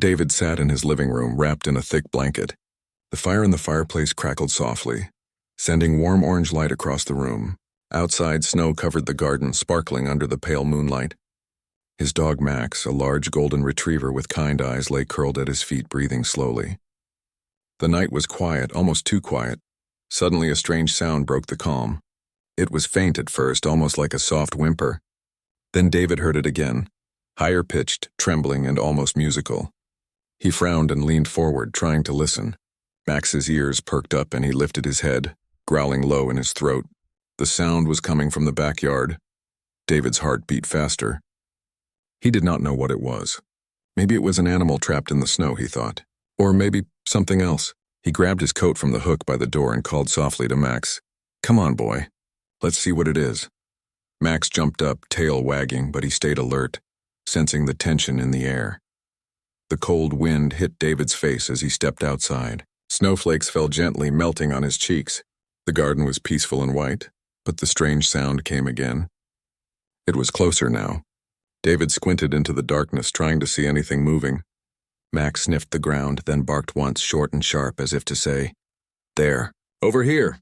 David sat in his living room, wrapped in a thick blanket. The fire in the fireplace crackled softly, sending warm orange light across the room. Outside, snow covered the garden, sparkling under the pale moonlight. His dog Max, a large golden retriever with kind eyes, lay curled at his feet, breathing slowly. The night was quiet, almost too quiet. Suddenly a strange sound broke the calm. It was faint at first, almost like a soft whimper. Then David heard it again, higher-pitched, trembling, and almost musical. He frowned and leaned forward, trying to listen. Max's ears perked up and he lifted his head, growling low in his throat. The sound was coming from the backyard. David's heart beat faster. He did not know what it was. Maybe it was an animal trapped in the snow, he thought. Or maybe something else. He grabbed his coat from the hook by the door and called softly to Max. "Come on, boy. Let's see what it is." Max jumped up, tail wagging, but he stayed alert, sensing the tension in the air. The cold wind hit David's face as he stepped outside. Snowflakes fell gently, melting on his cheeks. The garden was peaceful and white, but the strange sound came again. It was closer now. David squinted into the darkness, trying to see anything moving. Max sniffed the ground, then barked once, short and sharp, as if to say, "There, over here."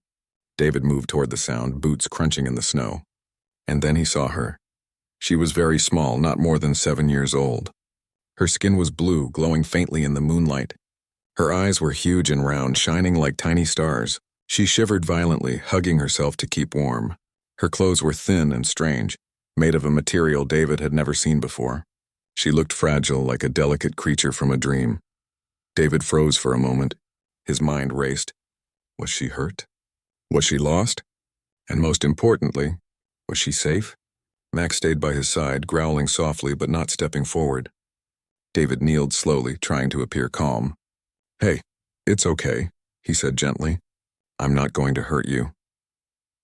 David moved toward the sound, boots crunching in the snow. And then he saw her. She was very small, not more than 7 years old. Her skin was blue, glowing faintly in the moonlight. Her eyes were huge and round, shining like tiny stars. She shivered violently, hugging herself to keep warm. Her clothes were thin and strange, made of a material David had never seen before. She looked fragile, like a delicate creature from a dream. David froze for a moment. His mind raced. Was she hurt? Was she lost? And most importantly, was she safe? Max stayed by his side, growling softly but not stepping forward. David kneeled slowly, trying to appear calm. "Hey, it's okay," he said gently. "I'm not going to hurt you."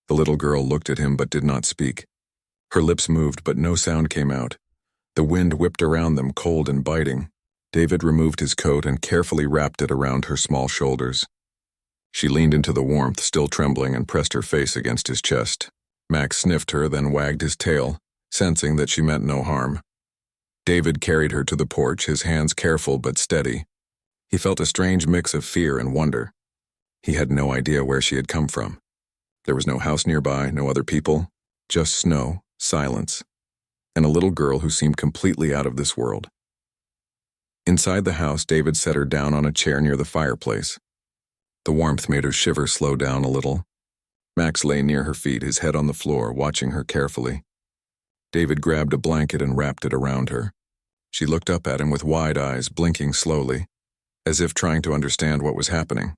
The little girl looked at him but did not speak. Her lips moved but no sound came out. The wind whipped around them, cold and biting. David removed his coat and carefully wrapped it around her small shoulders. She leaned into the warmth, still trembling, and pressed her face against his chest. Max sniffed her, then wagged his tail, sensing that she meant no harm. David carried her to the porch, his hands careful but steady. He felt a strange mix of fear and wonder. He had no idea where she had come from. There was no house nearby, no other people, just snow, silence, and a little girl who seemed completely out of this world. Inside the house, David set her down on a chair near the fireplace. The warmth made her shiver slow down a little. Max lay near her feet, his head on the floor, watching her carefully. David grabbed a blanket and wrapped it around her. She looked up at him with wide eyes, blinking slowly, as if trying to understand what was happening.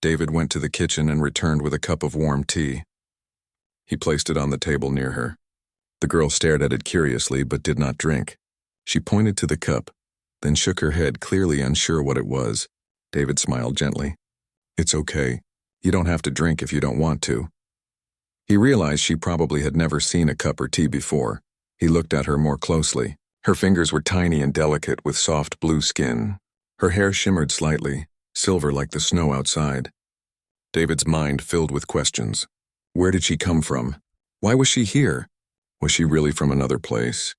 David went to the kitchen and returned with a cup of warm tea. He placed it on the table near her. The girl stared at it curiously but did not drink. She pointed to the cup, then shook her head, clearly unsure what it was. David smiled gently. "It's okay. You don't have to drink if you don't want to." He realized she probably had never seen a cup or tea before. He looked at her more closely. Her fingers were tiny and delicate with soft blue skin. Her hair shimmered slightly, silver like the snow outside. David's mind filled with questions. Where did she come from? Why was she here? Was she really from another place?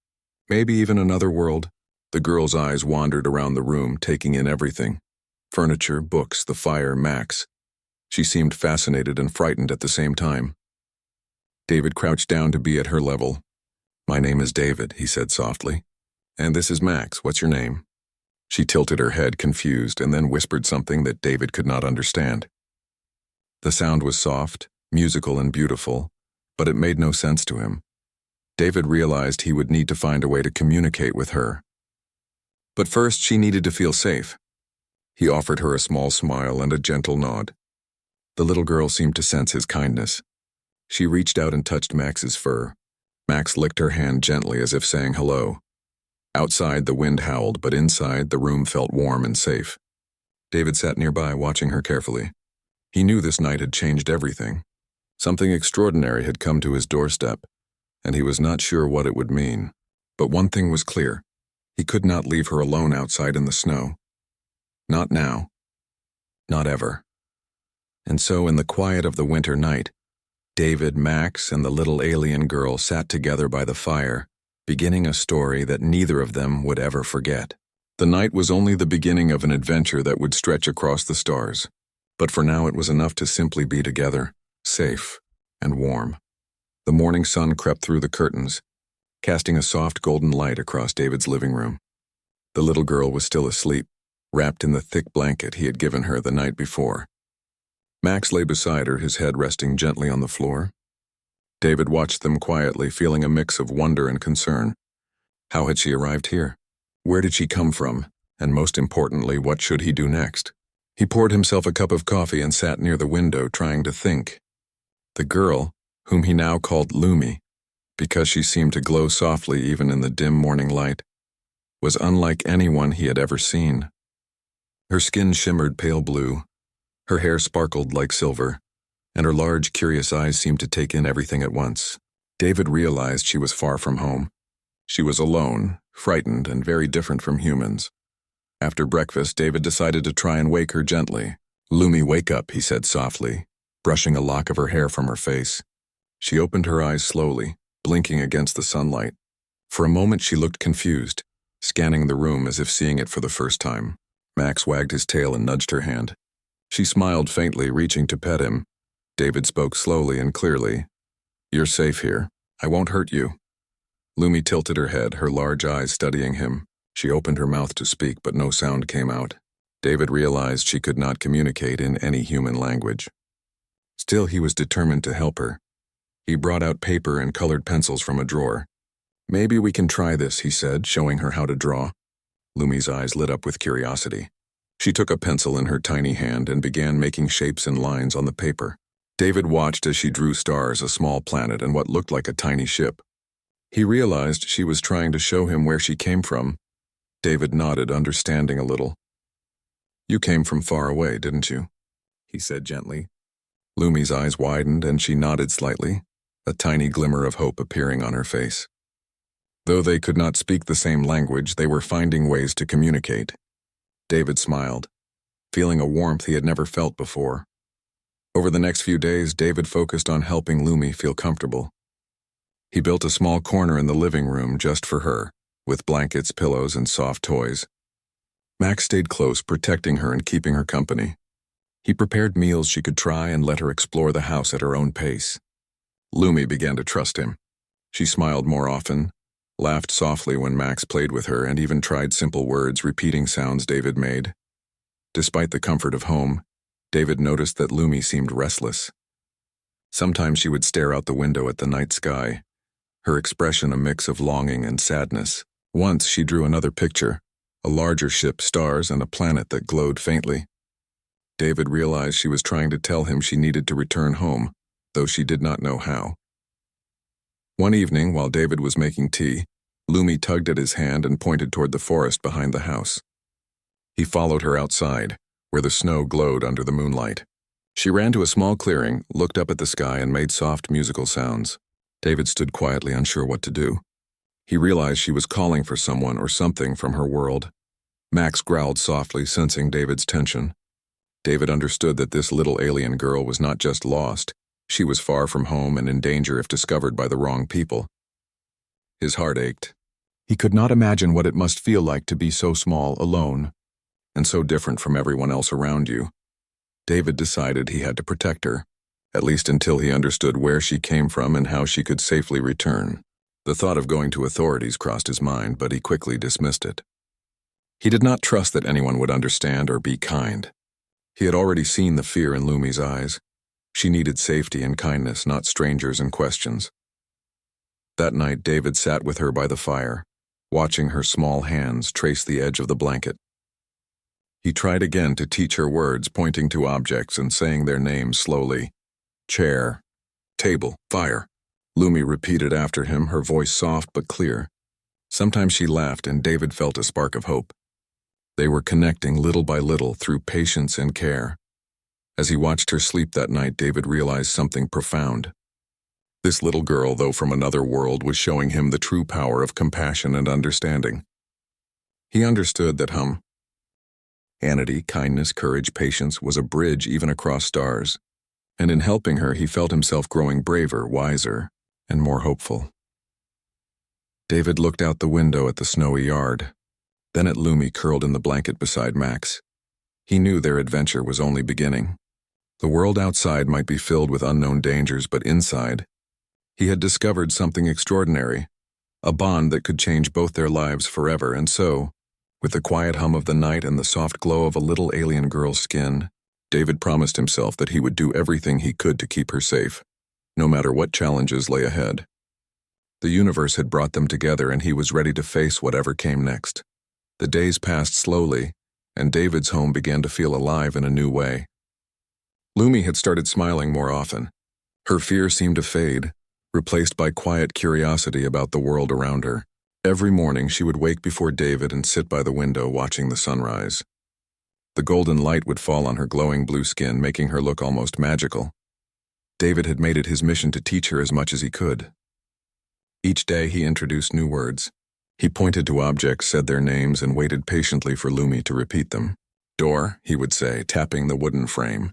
Maybe even another world? The girl's eyes wandered around the room, taking in everything. Furniture, books, the fire, Max. She seemed fascinated and frightened at the same time. David crouched down to be at her level. "My name is David," he said softly. "And this is Max. What's your name?" She tilted her head, confused, and then whispered something that David could not understand. The sound was soft, musical, and beautiful, but it made no sense to him. David realized he would need to find a way to communicate with her. But first, she needed to feel safe. He offered her a small smile and a gentle nod. The little girl seemed to sense his kindness. She reached out and touched Max's fur. Max licked her hand gently as if saying hello. Outside, the wind howled, but inside, the room felt warm and safe. David sat nearby, watching her carefully. He knew this night had changed everything. Something extraordinary had come to his doorstep, and he was not sure what it would mean. But one thing was clear. He could not leave her alone outside in the snow. Not now. Not ever. And so, in the quiet of the winter night, David, Max, and the little alien girl sat together by the fire, beginning a story that neither of them would ever forget. The night was only the beginning of an adventure that would stretch across the stars. But for now it was enough to simply be together, safe and warm. The morning sun crept through the curtains, casting a soft golden light across David's living room. The little girl was still asleep, wrapped in the thick blanket he had given her the night before. Max lay beside her, his head resting gently on the floor. David watched them quietly, feeling a mix of wonder and concern. How had she arrived here? Where did she come from? And most importantly, what should he do next? He poured himself a cup of coffee and sat near the window, trying to think. The girl, whom he now called Lumi, because she seemed to glow softly even in the dim morning light, was unlike anyone he had ever seen. Her skin shimmered pale blue, her hair sparkled like silver, and her large, curious eyes seemed to take in everything at once. David realized she was far from home. She was alone, frightened, and very different from humans. After breakfast, David decided to try and wake her gently. "Lumi, wake up," he said softly, brushing a lock of her hair from her face. She opened her eyes slowly, blinking against the sunlight. For a moment she looked confused, scanning the room as if seeing it for the first time. Max wagged his tail and nudged her hand. She smiled faintly, reaching to pet him. David spoke slowly and clearly. "You're safe here. I won't hurt you." Lumi tilted her head, her large eyes studying him. She opened her mouth to speak, but no sound came out. David realized she could not communicate in any human language. Still, he was determined to help her. He brought out paper and colored pencils from a drawer. "Maybe we can try this," he said, showing her how to draw. Lumi's eyes lit up with curiosity. She took a pencil in her tiny hand and began making shapes and lines on the paper. David watched as she drew stars, a small planet, and what looked like a tiny ship. He realized she was trying to show him where she came from. David nodded, understanding a little. "You came from far away, didn't you?" he said gently. Lumi's eyes widened and she nodded slightly, a tiny glimmer of hope appearing on her face. Though they could not speak the same language, they were finding ways to communicate. David smiled, feeling a warmth he had never felt before. Over the next few days, David focused on helping Lumi feel comfortable. He built a small corner in the living room just for her, with blankets, pillows, and soft toys. Max stayed close, protecting her and keeping her company. He prepared meals she could try and let her explore the house at her own pace. Lumi began to trust him. She smiled more often, laughed softly when Max played with her, and even tried simple words, repeating sounds David made. Despite the comfort of home, David noticed that Lumi seemed restless. Sometimes she would stare out the window at the night sky, her expression a mix of longing and sadness. Once she drew another picture, a larger ship, stars, and a planet that glowed faintly. David realized she was trying to tell him she needed to return home, though she did not know how. One evening, while David was making tea, Lumi tugged at his hand and pointed toward the forest behind the house. He followed her outside, where the snow glowed under the moonlight. She ran to a small clearing, looked up at the sky, and made soft musical sounds. David stood quietly, unsure what to do. He realized she was calling for someone or something from her world. Max growled softly, sensing David's tension. David understood that this little alien girl was not just lost. She was far from home and in danger if discovered by the wrong people. His heart ached. He could not imagine what it must feel like to be so small, alone, and so different from everyone else around you. David decided he had to protect her, at least until he understood where she came from and how she could safely return. The thought of going to authorities crossed his mind, but he quickly dismissed it. He did not trust that anyone would understand or be kind. He had already seen the fear in Lumi's eyes. She needed safety and kindness, not strangers and questions. That night, David sat with her by the fire, watching her small hands trace the edge of the blanket. He tried again to teach her words, pointing to objects and saying their names slowly. Chair, table, fire. Lumi repeated after him, her voice soft but clear. Sometimes she laughed, and David felt a spark of hope. They were connecting little by little through patience and care. As he watched her sleep that night, David realized something profound. This little girl, though from another world, was showing him the true power of compassion and understanding. He understood that humanity, kindness, courage, patience was a bridge even across stars, and in helping her he felt himself growing braver, wiser, and more hopeful. David looked out the window at the snowy yard. then at Lumi curled in the blanket beside Max. He knew their adventure was only beginning. The world outside might be filled with unknown dangers, but inside, he had discovered something extraordinary, a bond that could change both their lives forever. And so, with the quiet hum of the night and the soft glow of a little alien girl's skin, David promised himself that he would do everything he could to keep her safe, no matter what challenges lay ahead. The universe had brought them together, and he was ready to face whatever came next. The days passed slowly, and David's home began to feel alive in a new way. Lumi had started smiling more often. Her fear seemed to fade, replaced by quiet curiosity about the world around her. Every morning she would wake before David and sit by the window watching the sunrise. The golden light would fall on her glowing blue skin, making her look almost magical. David had made it his mission to teach her as much as he could. Each day he introduced new words. He pointed to objects, said their names, and waited patiently for Lumi to repeat them. "Door," he would say, tapping the wooden frame.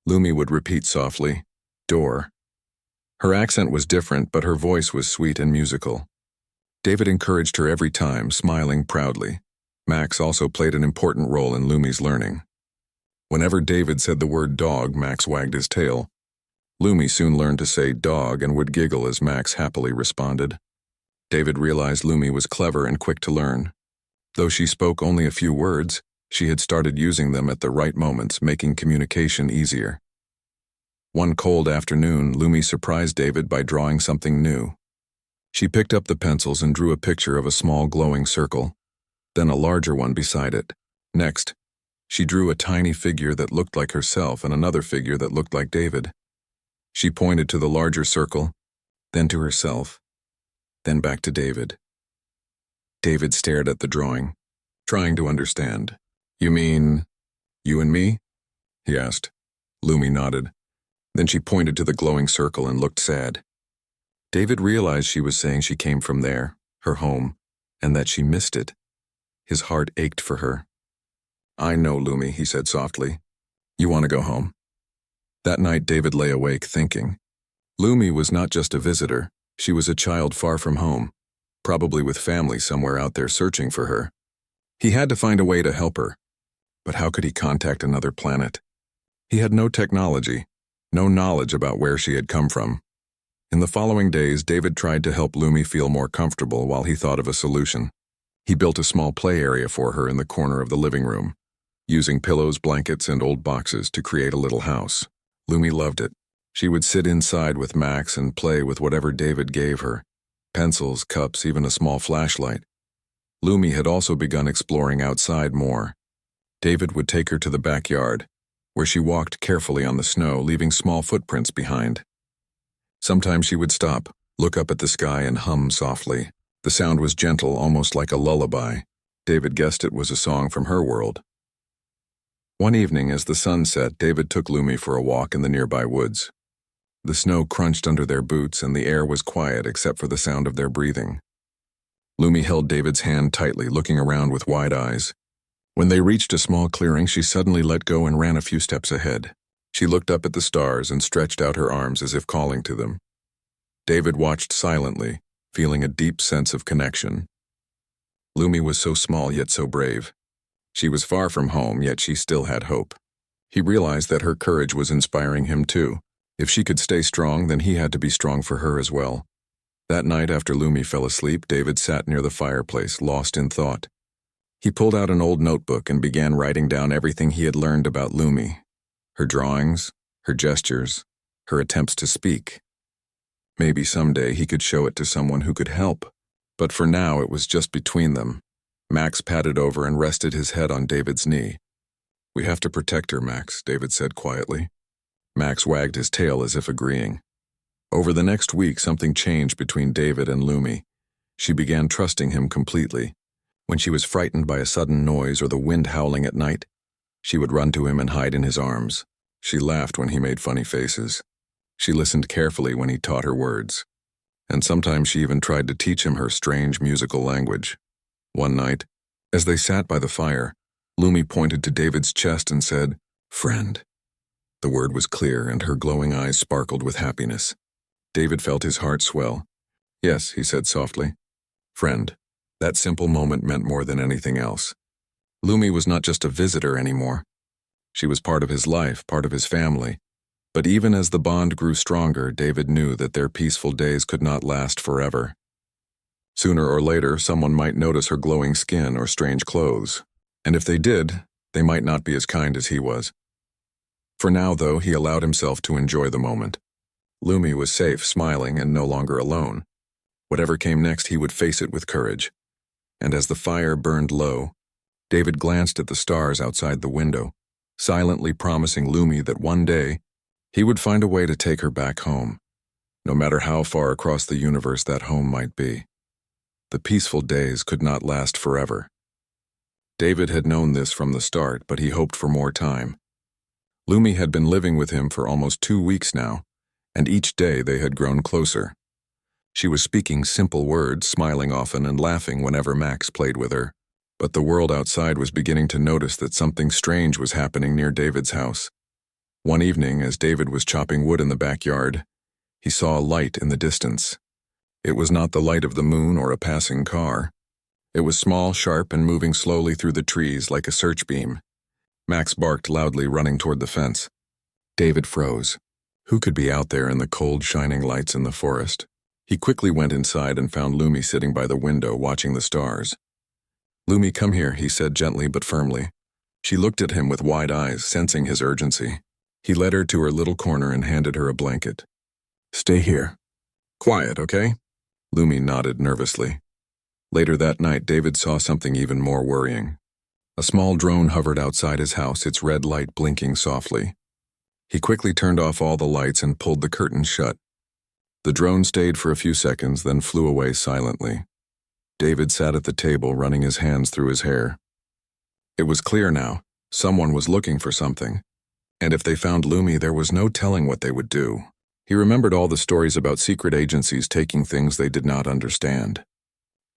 Lumi would repeat softly, "Door." Her accent was different, but her voice was sweet and musical. David encouraged her every time, smiling proudly. Max also played an important role in Lumi's learning. Whenever David said the word dog, Max wagged his tail. Lumi soon learned to say dog and would giggle as Max happily responded. David realized Lumi was clever and quick to learn. Though she spoke only a few words, she had started using them at the right moments, making communication easier. One cold afternoon, Lumi surprised David by drawing something new. She picked up the pencils and drew a picture of a small glowing circle, then a larger one beside it. Next, she drew a tiny figure that looked like herself and another figure that looked like David. She pointed to the larger circle, then to herself, then back to David. David stared at the drawing, trying to understand. "You mean, you and me?" he asked. Lumi nodded. Then she pointed to the glowing circle and looked sad. David realized she was saying she came from there, her home, and that she missed it. His heart ached for her. "I know, Lumi," he said softly. "You want to go home?" That night, David lay awake thinking. Lumi was not just a visitor. She was a child far from home, probably with family somewhere out there searching for her. He had to find a way to help her. But how could he contact another planet? He had no technology, no knowledge about where she had come from. In the following days, David tried to help Lumi feel more comfortable while he thought of a solution. He built a small play area for her in the corner of the living room, using pillows, blankets, and old boxes to create a little house. Lumi loved it. She would sit inside with Max and play with whatever David gave her, pencils, cups, even a small flashlight. Lumi had also begun exploring outside more. David would take her to the backyard, where she walked carefully on the snow, leaving small footprints behind. Sometimes she would stop, look up at the sky, and hum softly. The sound was gentle, almost like a lullaby. David guessed it was a song from her world. One evening, as the sun set, David took Lumi for a walk in the nearby woods. The snow crunched under their boots, and the air was quiet except for the sound of their breathing. Lumi held David's hand tightly, looking around with wide eyes. When they reached a small clearing, she suddenly let go and ran a few steps ahead. She looked up at the stars and stretched out her arms as if calling to them. David watched silently, feeling a deep sense of connection. Lumi was so small yet so brave. She was far from home, yet she still had hope. He realized that her courage was inspiring him too. If she could stay strong, then he had to be strong for her as well. That night, after Lumi fell asleep, David sat near the fireplace, lost in thought. He pulled out an old notebook and began writing down everything he had learned about Lumi. Her drawings, her gestures, her attempts to speak. Maybe someday he could show it to someone who could help. But for now, it was just between them. Max patted over and rested his head on David's knee. "We have to protect her, Max," David said quietly. Max wagged his tail as if agreeing. Over the next week, something changed between David and Lumi. She began trusting him completely. When she was frightened by a sudden noise or the wind howling at night, she would run to him and hide in his arms. She laughed when he made funny faces. She listened carefully when he taught her words. And sometimes she even tried to teach him her strange musical language. One night, as they sat by the fire, Lumi pointed to David's chest and said, "Friend." The word was clear, and her glowing eyes sparkled with happiness. David felt his heart swell. "Yes," he said softly. "Friend. That simple moment meant more than anything else. Lumi was not just a visitor anymore. She was part of his life, part of his family. But even as the bond grew stronger, David knew that their peaceful days could not last forever. Sooner or later, someone might notice her glowing skin or strange clothes. And if they did, they might not be as kind as he was. For now, though, he allowed himself to enjoy the moment. Lumi was safe, smiling, and no longer alone. Whatever came next, he would face it with courage. And as the fire burned low, David glanced at the stars outside the window, silently promising Lumi that one day he would find a way to take her back home, no matter how far across the universe that home might be. The peaceful days could not last forever. David had known this from the start, but he hoped for more time. Lumi had been living with him for almost 2 weeks now, and each day they had grown closer. She was speaking simple words, smiling often and laughing whenever Max played with her. But the world outside was beginning to notice that something strange was happening near David's house. One evening, as David was chopping wood in the backyard, he saw a light in the distance. It was not the light of the moon or a passing car. It was small, sharp, and moving slowly through the trees like a search beam. Max barked loudly, running toward the fence. David froze. Who could be out there in the cold, shining lights in the forest? He quickly went inside and found Lumi sitting by the window, watching the stars. "Lumi, come here," he said gently but firmly. She looked at him with wide eyes, sensing his urgency. He led her to her little corner and handed her a blanket. "Stay here. Quiet, okay?" Lumi nodded nervously. Later that night, David saw something even more worrying. A small drone hovered outside his house, its red light blinking softly. He quickly turned off all the lights and pulled the curtains shut. The drone stayed for a few seconds, then flew away silently. David sat at the table, running his hands through his hair. It was clear now. Someone was looking for something. And if they found Lumi, there was no telling what they would do. He remembered all the stories about secret agencies taking things they did not understand.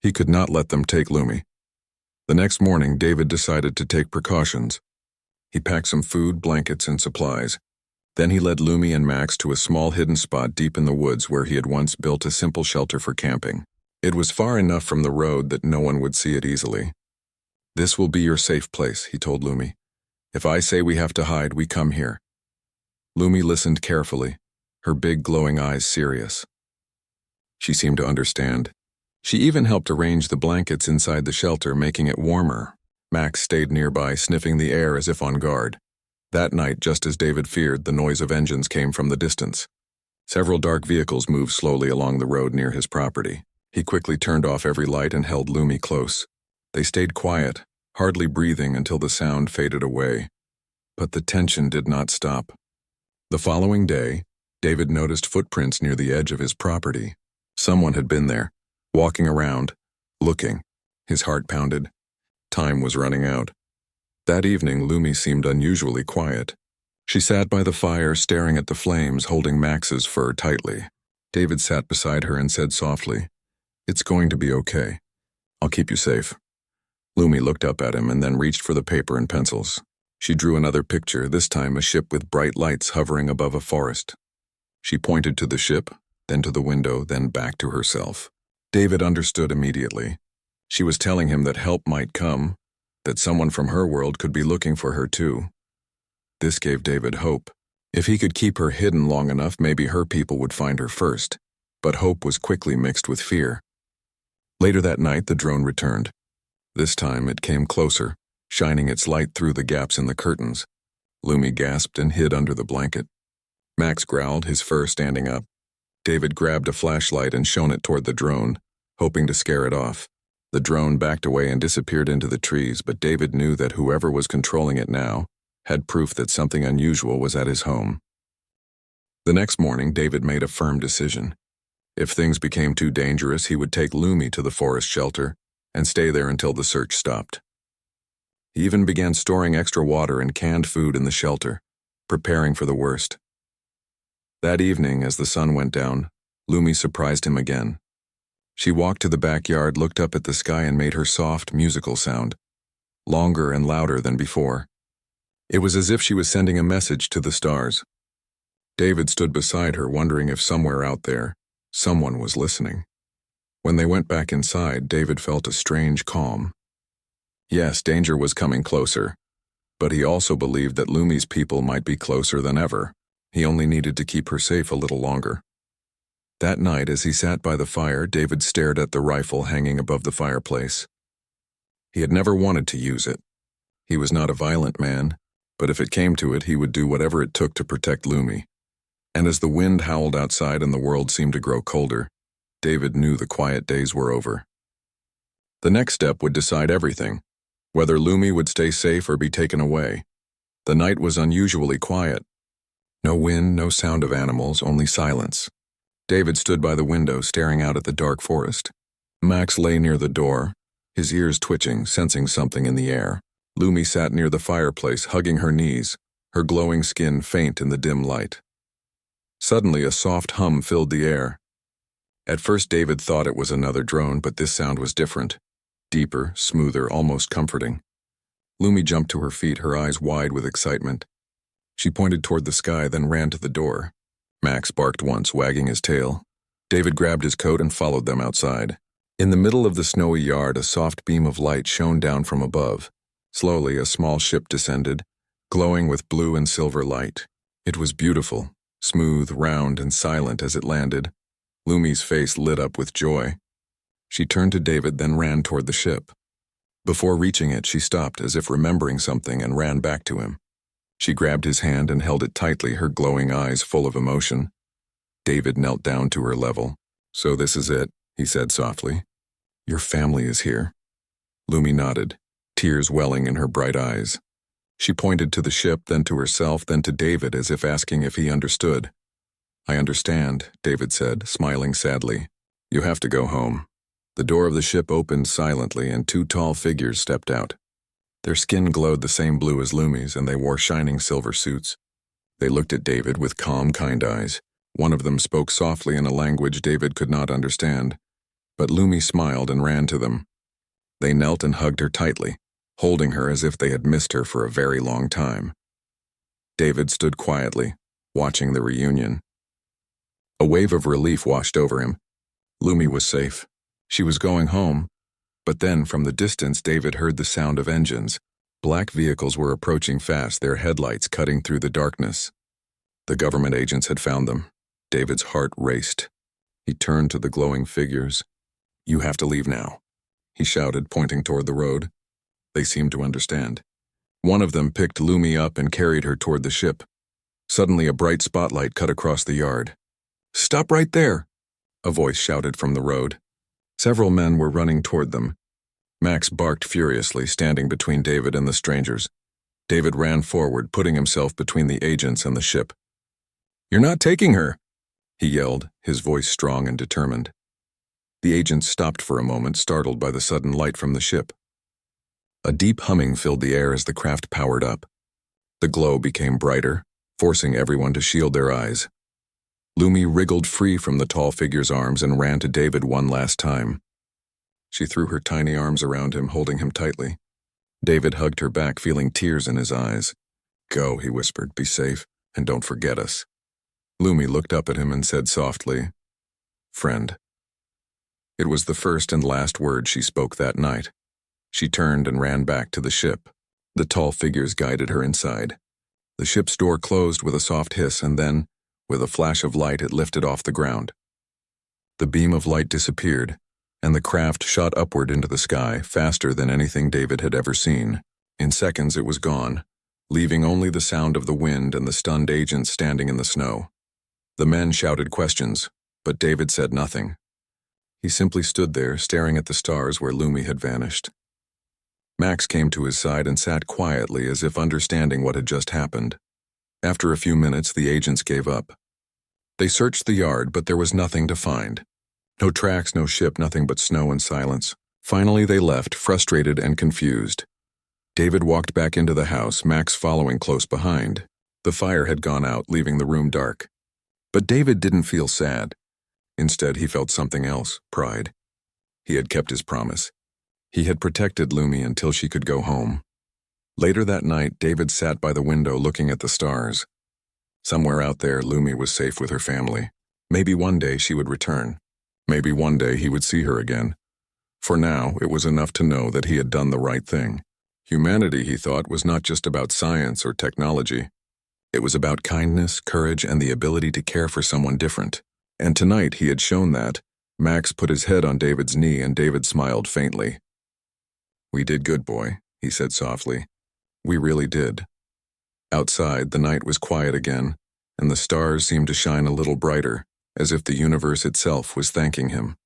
He could not let them take Lumi. The next morning, David decided to take precautions. He packed some food, blankets, and supplies. Then he led Lumi and Max to a small hidden spot deep in the woods where he had once built a simple shelter for camping. It was far enough from the road that no one would see it easily. "This will be your safe place," he told Lumi. "If I say we have to hide, we come here." Lumi listened carefully, her big glowing eyes serious. She seemed to understand. She even helped arrange the blankets inside the shelter, making it warmer. Max stayed nearby, sniffing the air as if on guard. That night, just as David feared, the noise of engines came from the distance. Several dark vehicles moved slowly along the road near his property. He quickly turned off every light and held Lumi close. They stayed quiet, hardly breathing until the sound faded away. But the tension did not stop. The following day, David noticed footprints near the edge of his property. Someone had been there, walking around, looking. His heart pounded. Time was running out. That evening, Lumi seemed unusually quiet. She sat by the fire, staring at the flames, holding Max's fur tightly. David sat beside her and said softly, "It's going to be okay. I'll keep you safe." Lumi looked up at him and then reached for the paper and pencils. She drew another picture, this time a ship with bright lights hovering above a forest. She pointed to the ship, then to the window, then back to herself. David understood immediately. She was telling him that help might come, that someone from her world could be looking for her too. This gave David hope. If he could keep her hidden long enough, maybe her people would find her first. But hope was quickly mixed with fear. Later that night, the drone returned. This time it came closer, shining its light through the gaps in the curtains. Lumi gasped and hid under the blanket. Max growled, his fur standing up. David grabbed a flashlight and shone it toward the drone, hoping to scare it off. The drone backed away and disappeared into the trees, but David knew that whoever was controlling it now had proof that something unusual was at his home. The next morning, David made a firm decision. If things became too dangerous, he would take Lumi to the forest shelter and stay there until the search stopped. He even began storing extra water and canned food in the shelter, preparing for the worst. That evening, as the sun went down, Lumi surprised him again. She walked to the backyard, looked up at the sky, and made her soft, musical sound, longer and louder than before. It was as if she was sending a message to the stars. David stood beside her, wondering if somewhere out there, someone was listening. When they went back inside, David felt a strange calm. Yes, danger was coming closer, but he also believed that Lumi's people might be closer than ever. He only needed to keep her safe a little longer. That night, as he sat by the fire, David stared at the rifle hanging above the fireplace. He had never wanted to use it. He was not a violent man, but if it came to it, he would do whatever it took to protect Lumi. And as the wind howled outside and the world seemed to grow colder, David knew the quiet days were over. The next step would decide everything, whether Lumi would stay safe or be taken away. The night was unusually quiet. No wind, no sound of animals, only silence. David stood by the window, staring out at the dark forest. Max lay near the door, his ears twitching, sensing something in the air. Lumi sat near the fireplace, hugging her knees, her glowing skin faint in the dim light. Suddenly, a soft hum filled the air. At first, David thought it was another drone, but this sound was different. Deeper, smoother, almost comforting. Lumi jumped to her feet, her eyes wide with excitement. She pointed toward the sky, then ran to the door. Max barked once, wagging his tail. David grabbed his coat and followed them outside. In the middle of the snowy yard, a soft beam of light shone down from above. Slowly, a small ship descended, glowing with blue and silver light. It was beautiful, smooth, round, and silent as it landed. Lumi's face lit up with joy. She turned to David, then ran toward the ship. Before reaching it, she stopped, as if remembering something, and ran back to him. She grabbed his hand and held it tightly, her glowing eyes full of emotion. David knelt down to her level. "So this is it," he said softly. "Your family is here." Lumi nodded, tears welling in her bright eyes. She pointed to the ship, then to herself, then to David, as if asking if he understood. "I understand," David said, smiling sadly. "You have to go home." The door of the ship opened silently, and two tall figures stepped out. Their skin glowed the same blue as Lumi's, and they wore shining silver suits. They looked at David with calm, kind eyes. One of them spoke softly in a language David could not understand, but Lumi smiled and ran to them. They knelt and hugged her tightly, holding her as if they had missed her for a very long time. David stood quietly, watching the reunion. A wave of relief washed over him. Lumi was safe. She was going home. But then, from the distance, David heard the sound of engines. Black vehicles were approaching fast, their headlights cutting through the darkness. The government agents had found them. David's heart raced. He turned to the glowing figures. "You have to leave now," he shouted, pointing toward the road. They seemed to understand. One of them picked Lumi up and carried her toward the ship. Suddenly, a bright spotlight cut across the yard. "Stop right there!" a voice shouted from the road. Several men were running toward them. Max barked furiously, standing between David and the strangers. David ran forward, putting himself between the agents and the ship. "You're not taking her!" he yelled, his voice strong and determined. The agents stopped for a moment, startled by the sudden light from the ship. A deep humming filled the air as the craft powered up. The glow became brighter, forcing everyone to shield their eyes. Lumi wriggled free from the tall figure's arms and ran to David one last time. She threw her tiny arms around him, holding him tightly. David hugged her back, feeling tears in his eyes. "Go," he whispered, "be safe, and don't forget us." Lumi looked up at him and said softly, "Friend." It was the first and last word she spoke that night. She turned and ran back to the ship. The tall figures guided her inside. The ship's door closed with a soft hiss, and then, with a flash of light, it lifted off the ground. The beam of light disappeared, and the craft shot upward into the sky, faster than anything David had ever seen. In seconds it was gone, leaving only the sound of the wind and the stunned agents standing in the snow. The men shouted questions, but David said nothing. He simply stood there, staring at the stars where Lumi had vanished. Max came to his side and sat quietly, as if understanding what had just happened. After a few minutes, the agents gave up. They searched the yard, but there was nothing to find. No tracks, no ship, nothing but snow and silence. Finally, they left, frustrated and confused. David walked back into the house, Max following close behind. The fire had gone out, leaving the room dark. But David didn't feel sad. Instead, he felt something else, pride. He had kept his promise. He had protected Lumi until she could go home. Later that night, David sat by the window looking at the stars. Somewhere out there, Lumi was safe with her family. Maybe one day she would return. Maybe one day he would see her again. For now, it was enough to know that he had done the right thing. Humanity, he thought, was not just about science or technology. It was about kindness, courage, and the ability to care for someone different. And tonight he had shown that. Max put his head on David's knee, and David smiled faintly. "We did good, boy," he said softly. "We really did." Outside, the night was quiet again, and the stars seemed to shine a little brighter, as if the universe itself was thanking him.